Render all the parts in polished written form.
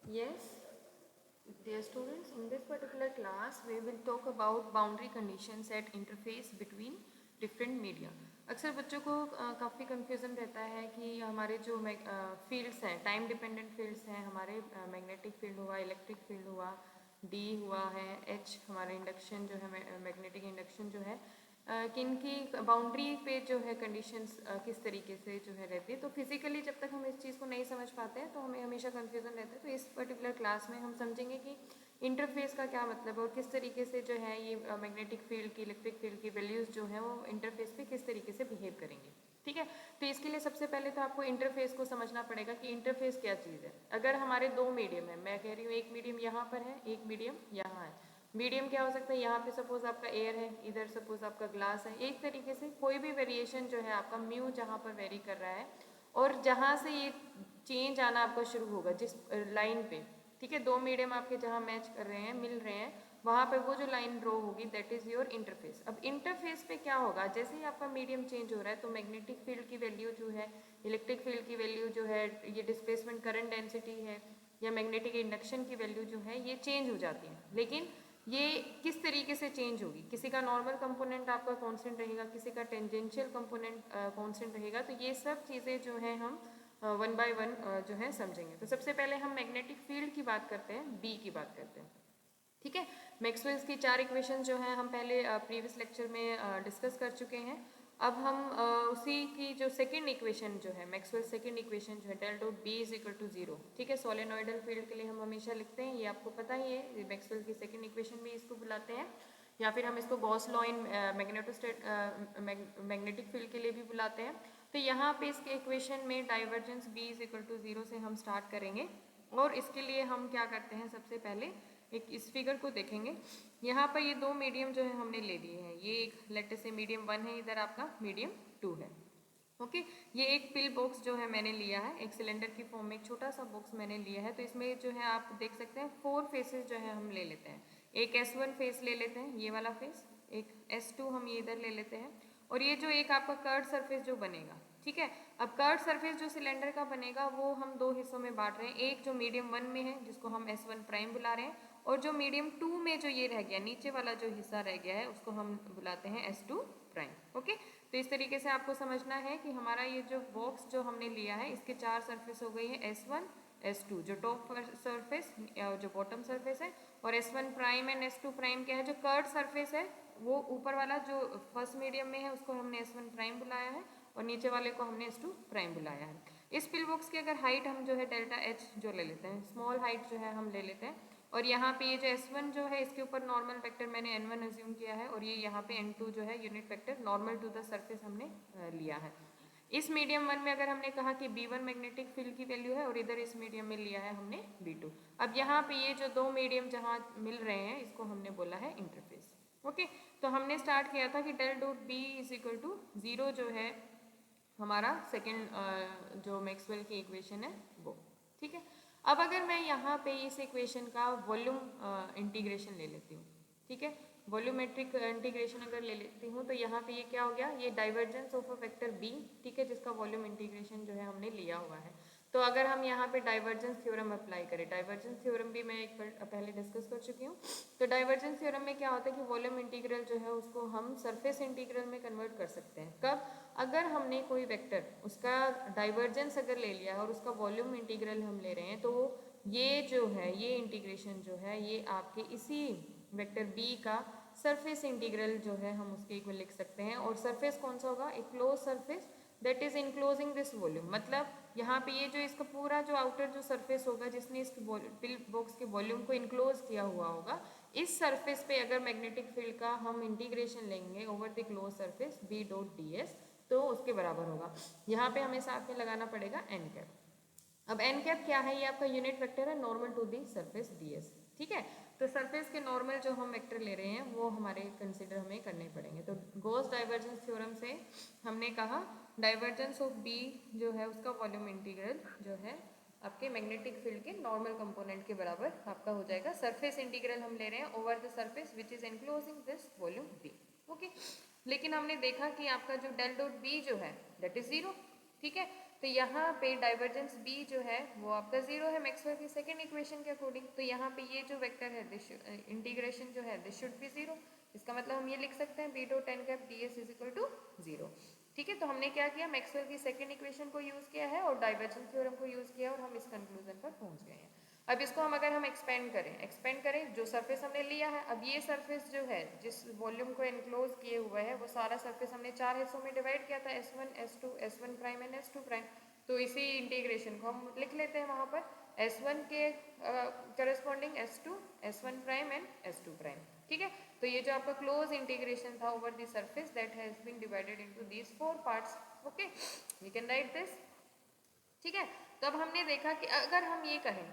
Yes, dear students, in this particular class we will talk about boundary conditions at interface between different media. अक्सर बच्चों को काफ़ी confusion रहता है कि हमारे जो फील्ड्स हैं, टाइम डिपेंडेंट फील्ड्स हैं, हमारे मैग्नेटिक फील्ड हुआ, इलेक्ट्रिक फील्ड हुआ, डी हुआ है, एच हमारा इंडक्शन जो है, मैग्नेटिक इंडक्शन जो है, कि इनकी बाउंड्री पे जो है कंडीशंस किस तरीके से जो है रहती है। तो फिजिकली जब तक हम इस चीज़ को नहीं समझ पाते हैं तो हमें हमेशा कन्फ्यूज़न रहता है। तो इस पर्टिकुलर क्लास में हम समझेंगे कि इंटरफेस का क्या मतलब है और किस तरीके से जो है ये मैग्नेटिक फील्ड की, इलेक्ट्रिक फील्ड की वैल्यूज़ जो है वो इंटरफेस पे किस तरीके से बिहेव करेंगे। ठीक है, तो इसके लिए सबसे पहले तो आपको इंटरफेस को समझना पड़ेगा कि इंटरफेस क्या चीज़ है। अगर हमारे दो मीडियम है, मैं कह रही हूँ एक मीडियम यहाँ पर है, एक मीडियम यहाँ है। मीडियम क्या हो सकता है, यहाँ पे सपोज आपका एयर है, इधर सपोज आपका ग्लास है। एक तरीके से कोई भी वेरिएशन जो है आपका म्यू जहाँ पर वेरी कर रहा है और जहाँ से ये चेंज आना आपका शुरू होगा जिस लाइन पे, ठीक है, दो मीडियम आपके जहाँ मैच कर रहे हैं, मिल रहे हैं, वहाँ पे वो जो लाइन ड्रॉ होगी दैट इज़ योर इंटरफेस। अब इंटरफेस पे क्या होगा, जैसे ही आपका मीडियम चेंज हो रहा है तो मैग्नेटिक फील्ड की वैल्यू जो है, इलेक्ट्रिक फील्ड की वैल्यू जो है, ये डिस्प्लेसमेंट करंट डेंसिटी है या मैग्नेटिक इंडक्शन की वैल्यू जो है ये चेंज हो जाती है। लेकिन ये किस तरीके से चेंज होगी, किसी का नॉर्मल कंपोनेंट आपका कांस्टेंट रहेगा, किसी का टेंजेंशियल कंपोनेंट कांस्टेंट रहेगा। तो ये सब चीज़ें जो है हम वन बाय वन जो है समझेंगे। तो सबसे पहले हम मैग्नेटिक फील्ड की बात करते हैं, बी की बात करते हैं। ठीक है, मैक्सवेल्स की चार इक्वेशन जो हैं हम पहले प्रीवियस लेक्चर में डिस्कस कर चुके हैं। अब हम उसी की जो सेकंड इक्वेशन जो है, मैक्सवेल सेकंड इक्वेशन जो है, del dot B is equal to zero. ठीक है, सोलेनोइडल फील्ड के लिए हम हमेशा लिखते हैं, ये आपको पता ही है, मैक्सवेल की सेकंड इक्वेशन भी इसको बुलाते हैं, या फिर हम इसको Gauss law in magnetic field के लिए भी बुलाते हैं। तो यहाँ पे इसके इक्वेशन में divergence B is equal to zero से हम स्टार्ट करेंगे। और इसके लिए हम क्या करते हैं, सबसे पहले एक इस फिगर को देखेंगे। यहाँ पर ये दो मीडियम जो है हमने ले लिए हैं, ये एक लेट से मीडियम 1 है, इधर आपका मीडियम 2 है। ओके, ये एक पिल बॉक्स जो है मैंने लिया है, एक सिलेंडर की फॉर्म में एक छोटा सा बॉक्स मैंने लिया है। तो इसमें जो है आप देख सकते हैं 4 फेसेस जो है हम ले लेते हैं। एक S1 फेस ले लेते हैं, ये वाला फेस, एक S2 हम ये इधर ले लेते हैं, और ये जो एक आपका कर्ड सरफेस जो बनेगा। ठीक है, अब कर्ड सरफेस जो सिलेंडर का बनेगा वो हम दो हिस्सों में बांट रहे हैं। एक जो मीडियम 1 में है जिसको हम S1 प्राइम बुला रहे हैं, और जो मीडियम 2 में जो ये रह गया, नीचे वाला जो हिस्सा रह गया है, उसको हम बुलाते हैं S2 प्राइम। ओके, तो इस तरीके से आपको समझना है कि हमारा ये जो बॉक्स जो हमने लिया है इसके चार सरफेस हो गई है, S1 S2 जो टॉप सरफेस, जो बॉटम सरफेस है, और S1 prime and S2 prime क्या है, जो कर्ड सरफेस है, वो ऊपर वाला जो फर्स्ट मीडियम में है उसको हमने S1 प्राइम बुलाया है, और नीचे वाले को हमने S2 प्राइम बुलाया है। इस पिल बॉक्स की अगर हाइट हम जो है डेल्टा H जो ले लेते हैं, स्मॉल हाइट जो है हम ले लेते हैं, और यहाँ पे ये जो S1 जो है इसके ऊपर नॉर्मल वेक्टर मैंने N1 एज्यूम किया है, और ये यहाँ पे N2 जो है unit vector normal to the surface हमने लिया है। इस मीडियम 1 में अगर हमने कहा कि B1 मैग्नेटिक फील्ड की वैल्यू है, और इधर इस मीडियम में लिया है हमने B2। अब यहाँ पे ये जो दो मीडियम जहाँ मिल रहे हैं इसको हमने बोला है इंटरफेस। ओके, तो हमने स्टार्ट किया था कि del dot B is equal to zero जो है हमारा सेकेंड जो मैक्सवेल की इक्वेशन है वो। ठीक है, अब अगर मैं यहाँ पे इस इक्वेशन का वॉल्यूम इंटीग्रेशन ले लेती हूँ, ठीक है, वॉल्यूमेट्रिक इंटीग्रेशन अगर ले लेती हूँ, तो यहाँ पे ये क्या हो गया, ये divergence of a vector B, ठीक है, जिसका वॉल्यूम इंटीग्रेशन जो है हमने लिया हुआ है। तो अगर हम यहाँ पे डाइवर्जेंस थ्योरम अप्लाई करें, डाइवर्जेंस थ्योरम भी मैं एक बार पहले डिस्कस कर चुकी हूँ। तो डाइवर्जेंस थ्योरम में क्या होता है कि वॉल्यूम इंटीग्रल जो है उसको हम सरफेस इंटीग्रल में कन्वर्ट कर सकते हैं। कब, अगर हमने कोई वेक्टर उसका डाइवर्जेंस अगर ले लिया है और उसका वॉल्यूम इंटीग्रल हम ले रहे हैं, तो ये जो है, ये इंटीग्रेशन जो है, ये आपके इसी वेक्टर बी का सरफेस इंटीग्रल जो है हम उसके इक्वल लिख सकते हैं। और सरफेस कौन सा होगा, एक close surface that is enclosing this volume. मतलब यहाँ पे ये जो इसका पूरा जो आउटर जो सरफेस होगा जिसने इस पिल बॉक्स के वॉल्यूम को इनक्लोज किया हुआ होगा, इस सरफेस पे अगर मैग्नेटिक फील्ड का हम इंटीग्रेशन लेंगे over the close surface B dot d s, तो उसके बराबर होगा। यहाँ पे हमें साथ में लगाना पड़ेगा एन कैप। अब एन कैप क्या है, ये आपका यूनिट वेक्टर है normal to the surface d s. ठीक है, तो सरफेस के नॉर्मल जो हम वेक्टर ले रहे हैं वो हमारे कंसिडर हमें करने पड़ेंगे। तो गॉस डाइवर्जेंस थ्योरम से हमने कहा डाइवर्जेंस ऑफ बी जो है उसका वॉल्यूम इंटीग्रल जो है आपके मैग्नेटिक फील्ड के नॉर्मल कंपोनेंट के बराबर आपका हो जाएगा। सरफेस इंटीग्रल हम ले रहे हैं over the surface which is enclosing this volume B. Okay, लेकिन हमने देखा कि आपका जो डेल डॉट बी जो है दैट इज जीरो। ठीक है, तो यहाँ पे डाइवर्जेंस B जो है वो आपका 0 है मैक्सवेल की सेकेंड इक्वेशन के अकॉर्डिंग। तो यहाँ पे ये जो वेक्टर है इंटीग्रेशन जो है दिस शुड बी 0। इसका मतलब हम ये लिख सकते हैं B dot n cap d s is equal to 0। ठीक है, तो हमने क्या किया, मैक्सवेल की सेकेंड इक्वेशन को यूज किया है और डाइवर्जेंस थ्योरम को यूज किया और हम इस कंक्लूजन पर पहुंच गए हैं। अब इसको हम अगर हम एक्सपेंड करें जो सरफेस हमने लिया है, अब ये सरफेस जो है जिस वॉल्यूम को एनक्लोज किए हुए है वो सारा सरफेस हमने 4 हिस्सों में डिवाइड किया था, S1 S2 S1 prime and S2 prime. तो इसी इंटीग्रेशन को हम लिख लेते हैं वहां पर S1 के corresponding S2 S1 prime and S2 prime. ठीक है, तो ये जो आपका क्लोज इंटीग्रेशन था over the surface that has been divided into these 4 parts. Okay, we can write this. ठीक है, तो अब हमने देखा कि अगर हम ये कहें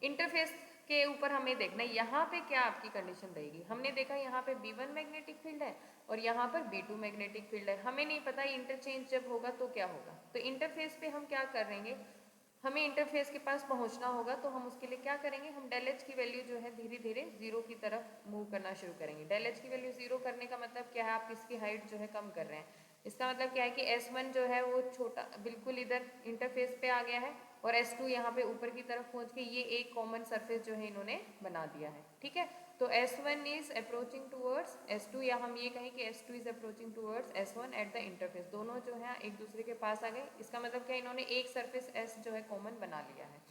इंटरफेस के ऊपर हमें देखना है यहाँ पे क्या आपकी कंडीशन रहेगी। हमने देखा यहाँ पे B1 मैग्नेटिक फील्ड है और यहाँ पर B2 मैग्नेटिक फील्ड है। हमें नहीं पता इंटरचेंज जब होगा तो क्या होगा। तो इंटरफेस पे हम क्या करेंगे, हमें इंटरफेस के पास पहुंचना होगा तो हम उसके लिए क्या करेंगे, हम डेल एच की वैल्यू जो है धीरे धीरे 0 की तरफ मूव करना शुरू करेंगे। डेल एच की वैल्यू 0 करने का मतलब क्या है, आप इसकी हाइट जो है कम कर रहे हैं। इसका मतलब क्या है कि S1 जो है वो छोटा बिल्कुल इधर इंटरफेस पे आ गया है और S2 यहाँ पे ऊपर की तरफ पहुंच के ये एक कॉमन सरफेस जो है इन्होंने बना दिया है। ठीक है, तो S1 is approaching towards S2 या हम ये कहें कि S2 is approaching towards S1 at the interface. दोनों जो है एक दूसरे के पास आ गए। इसका मतलब क्या, इन्होंने एक सरफेस S जो है कॉमन बना लिया है।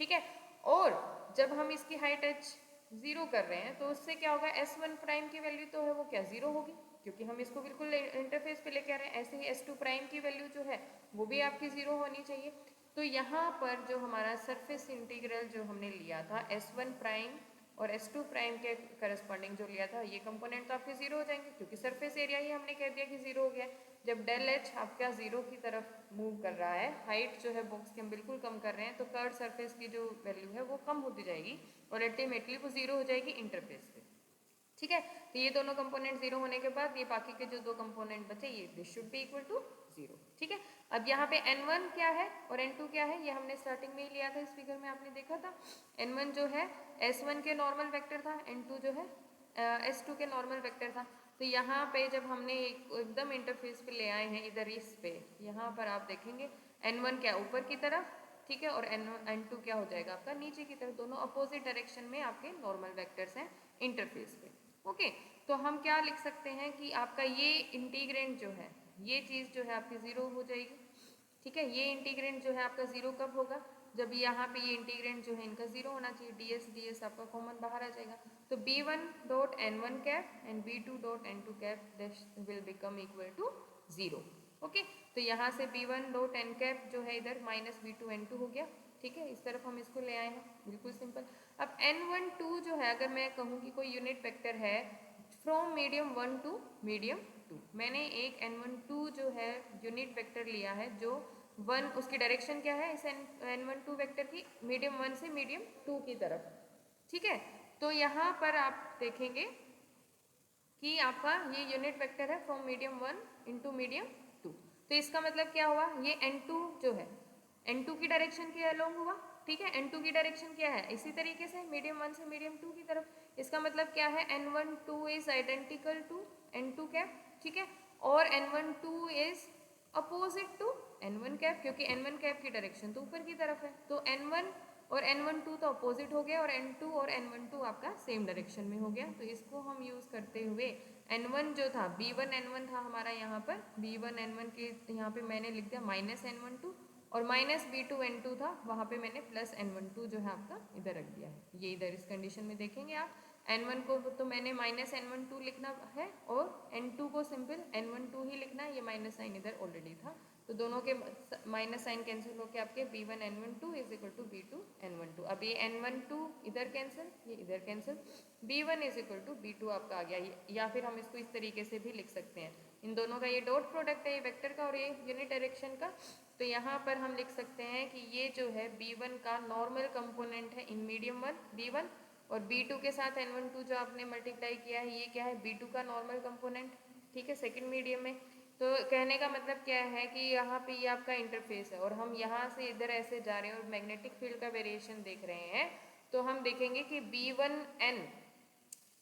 ठीक है, और जब हम इसकी हाइट h 0 कर रहे हैं तो उससे क्या होगा, S1 प्राइम की वैल्यू तो है वो क्या 0 होगी क्योंकि हम इसको बिल्कुल इंटरफेस पे लेके आ रहे हैं। ऐसे ही S2 प्राइम की वैल्यू जो है वो भी आपकी 0 होनी चाहिए। तो यहाँ पर जो हमारा सरफेस इंटीग्रल जो हमने लिया था S1 प्राइम और S2 प्राइम के करस्पॉन्डिंग जो लिया था, ये कंपोनेंट तो आपके 0 हो जाएंगे क्योंकि सरफेस एरिया ही हमने कह दिया कि 0 हो गया। जब डेल एच आपका 0 की तरफ मूव कर रहा है, हाइट जो है बॉक्स की हम बिल्कुल कम कर रहे हैं, तो कर्व सरफेस की जो वैल्यू है वो कम होती जाएगी और अल्टीमेटली वो 0 हो जाएगी इंटरफेस पे। ठीक है, तो ये दोनों कंपोनेंट 0 होने के बाद ये बाकी के जो दो कंपोनेंट बचे ये this should be equal to 0। ठीक है, अब यहाँ पे N1 क्या है और N2 क्या है, ये हमने स्टार्टिंग में ही लिया था, इस फिगर में आपने देखा था। N1 जो है S1 के नॉर्मल वेक्टर था, N2 जो है S2 के नॉर्मल वेक्टर था। तो यहाँ पे जब हमने एकदम इंटरफेस पे ले आए हैं इधर इस पे, यहाँ पर आप देखेंगे N1 क्या ऊपर की तरफ, ठीक है, और N2 क्या हो जाएगा आपका नीचे की तरफ। दोनों अपोजिट डायरेक्शन में आपके नॉर्मल वेक्टर्स हैं इंटरफेस पे। ओके, तो हम क्या लिख सकते हैं कि आपका ये इंटीग्रेंट जो है ये चीज़ जो है आपकी 0 हो जाएगी। ठीक है, ये इंटीग्रेंट जो है आपका 0 कब होगा, जब यहाँ पे ये इंटीग्रेंट जो है इनका 0 होना चाहिए। ds आपका कॉमन बाहर आ जाएगा। तो B1 dot N1 cap and B2 dot N2 cap will become equal to 0। Okay, तो यहाँ से B1 डॉट N कैप जो है इधर माइनस B2 N2 हो गया। ठीक है, इस तरफ हम इसको ले आए हैं, बिल्कुल सिंपल। अब N12 जो है, अगर मैं कहूँ कि कोई यूनिट वेक्टर है फ्रॉम मीडियम 1 टू मीडियम 2, मैंने एक N12 जो है यूनिट वेक्टर लिया है जो 1, उसकी डायरेक्शन क्या है इस N12 वेक्टर की, मीडियम 1 से मीडियम 2 की तरफ। ठीक है, तो यहाँ पर आप देखेंगे कि आपका ये यूनिट वेक्टर है फ्रॉम मीडियम 1 इंटू मीडियम 2। तो इसका मतलब क्या हुआ, ये N2 जो है N2 की डायरेक्शन के अलोंग हुआ। ठीक है, N2 की डायरेक्शन क्या है, इसी तरीके से मीडियम 1 से मीडियम 2 की तरफ। इसका मतलब क्या है, N12 is identical to N2 cap. ठीक है, और N12 is opposite to N1 cap क्योंकि N1 कैप की डायरेक्शन तो ऊपर की तरफ है। तो N1 और N12 तो अपोजिट हो गया और N2 और N12 आपका सेम डायरेक्शन में हो गया। तो इसको हम यूज करते हुए N1 जो था B1 N1 था हमारा, यहाँ पर B1 N1 के यहाँ पे मैंने लिख दिया माइनस N12 और माइनस B2 N2 था वहाँ पे मैंने प्लस N12 जो है आपका इधर रख दिया है। ये इधर इस कंडीशन में देखेंगे आप, N1 को तो मैंने माइनस N12 लिखना है और N2 को सिंपल N12 ही लिखना है। ये माइनस साइन इधर ऑलरेडी था, तो दोनों के माइनस साइन कैंसिल होकर आपके B1 N12 is equal to B2 N12। अब ये N12 इधर कैंसिल, ये इधर cancel, B1 is equal to B2 आपका आ गया। या फिर हम इसको इस तरीके से भी लिख सकते हैं, इन दोनों का ये डॉट प्रोडक्ट है, ये वेक्टर का और ये यूनिट डायरेक्शन का। तो यहाँ पर हम लिख सकते हैं कि ये जो है B1 का नॉर्मल कंपोनेंट है इन मीडियम 1 B1 और B2 के साथ N12 जो आपने मल्टीप्लाई किया है ये क्या है B2 का नॉर्मल कंपोनेंट। ठीक है, सेकंड मीडियम में। तो कहने का मतलब क्या है कि यहाँ पे ये आपका इंटरफेस है और हम यहाँ से इधर ऐसे जा रहे हैं और मैग्नेटिक फील्ड का वेरिएशन देख रहे हैं। तो हम देखेंगे कि B1N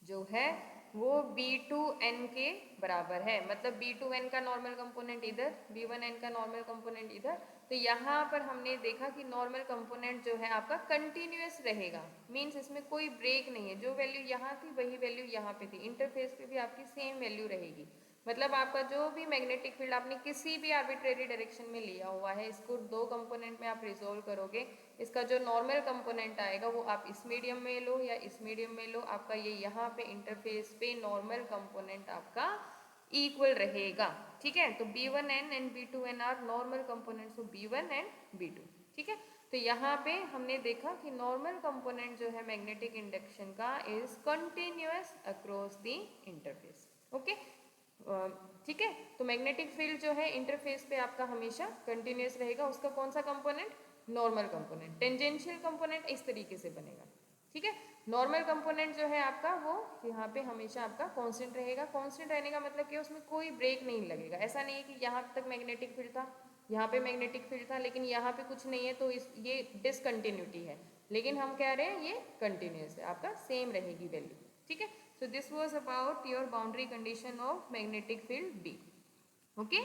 जो है वो B2N के बराबर है, मतलब B2N का नॉर्मल कंपोनेंट इधर, B1N का नॉर्मल कंपोनेंट इधर तो यहाँ पर हमने देखा कि नॉर्मल कंपोनेंट जो है आपका कंटिन्यूअस रहेगा, मींस इसमें कोई ब्रेक नहीं है, जो वैल्यू यहाँ थी वही वैल्यू यहाँ पे थी, इंटरफेस पे भी आपकी सेम वैल्यू रहेगी। मतलब आपका जो भी मैग्नेटिक फील्ड आपने किसी भी आर्बिट्रेरी डायरेक्शन में लिया हुआ है, इसको दो कंपोनेंट में आप रिजोल्व करोगे, इसका जो नॉर्मल कंपोनेंट आएगा वो आप इस मीडियम में लो या इस मीडियम में लो, आपका ये यहाँ पे इंटरफेस पे नॉर्मल कंपोनेंट आपका इक्वल रहेगा। ठीक है, तो B1n and B2n are normal components of B1 and B2। ठीक है, तो यहाँ पे हमने देखा कि नॉर्मल कंपोनेंट जो है मैग्नेटिक इंडक्शन का is continuous across the interface. Okay, ठीक है, तो मैग्नेटिक फील्ड जो है इंटरफेस पे आपका हमेशा कंटिन्यूअस रहेगा, उसका कौन सा component, normal component. Tangential component इस तरीके से बनेगा। ठीक है, नॉर्मल कंपोनेंट जो है आपका वो यहाँ पे हमेशा आपका कांस्टेंट रहेगा। कांस्टेंट रहने का मतलब कि उसमें कोई ब्रेक नहीं लगेगा, ऐसा नहीं है कि यहाँ तक मैग्नेटिक फील्ड था, यहाँ पे मैग्नेटिक फील्ड था लेकिन यहाँ पे कुछ नहीं है तो ये डिसकंटिन्यूटी है, लेकिन हम कह रहे हैं ये कंटिन्यूअस है, आपका सेम रहेगी वैल्यू। ठीक है, so this was about your boundary condition of magnetic field B. Okay.